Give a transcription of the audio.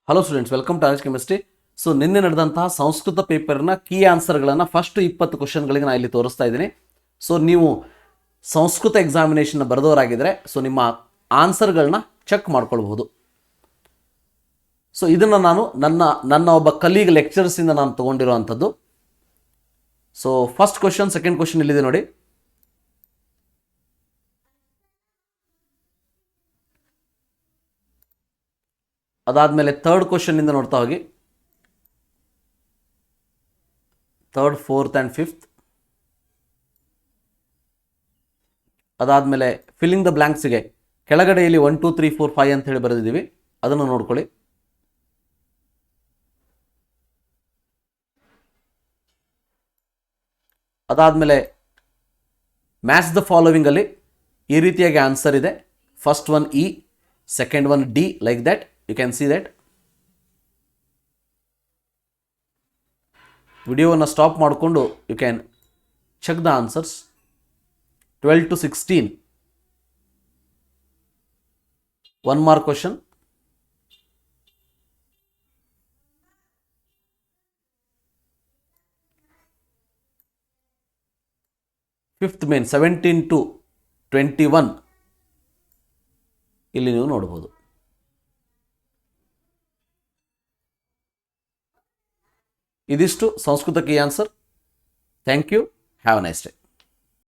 Hello students, welcome to RHchemistry. So ನಿನ್ನೆ ನಡೆದಂತಹ ಸಂಸ್ಕೃತ ಪೇಪರ್ನ ಕೀ ಆನ್ಸರ್ಗಳನ್ನು ಫಸ್ಟ್ 20 ಕ್ವಶನ್ಗಳಿಗೆ ನಾನು ಇಲ್ಲಿ ತೋರಿಸ್ತಾ ಇದ್ದೀನಿ. ಸೊ ನೀವು ಸಂಸ್ಕೃತ ಎಕ್ಸಾಮಿನೇಷನ್ ಬರೆದವರಾಗಿದ್ದರೆ ಸೊ ನಿಮ್ಮ ಆನ್ಸರ್ಗಳನ್ನ ಚೆಕ್ ಮಾಡ್ಕೊಳ್ಬಹುದು. ಸೊ ಇದನ್ನು ನಾನು ನನ್ನ ಒಬ್ಬ ಕಲೀಗ್ ಲೆಕ್ಚರ್ಸಿಂದ ನಾನು ತೊಗೊಂಡಿರುವಂಥದ್ದು. So first question, second question ಇಲ್ಲಿದೆ ನೋಡಿ. ಅದಾದಮೇಲೆ ಥರ್ಡ್ ಕ್ವಶನ್ನಿಂದ ನೋಡ್ತಾ ಹೋಗಿ. Third, fourth and fifth. ಅದಾದಮೇಲೆ ಫಿಲ್ಲಿಂಗ್ ದ ಬ್ಲ್ಯಾಂಕ್ಸಿಗೆ ಕೆಳಗಡೆ ಇಲ್ಲಿ 1 2 3 4 5 ಅಂತ ಹೇಳಿ ಬರೆದಿದ್ದೀವಿ, ಅದನ್ನು ನೋಡ್ಕೊಳ್ಳಿ. ಅದಾದಮೇಲೆ ಮ್ಯಾಚ್ ದ ಫಾಲೋವಿಂಗ್ ಅಲ್ಲಿ ಈ ರೀತಿಯಾಗಿ ಆನ್ಸರ್ ಇದೆ. First one E, second one D, like that. You can see that. ವಿಡಿಯೋವನ್ನು ಸ್ಟಾಪ್ ಮಾಡಿಕೊಂಡು you can check the answers. 12 to 16, 1 mark question. Fifth main 17 to 21 ಇಲ್ಲಿ ನೀವು ನೋಡಬಹುದು. ಇದಿಷ್ಟು Sanskrit key answer. Thank you. Have a nice day.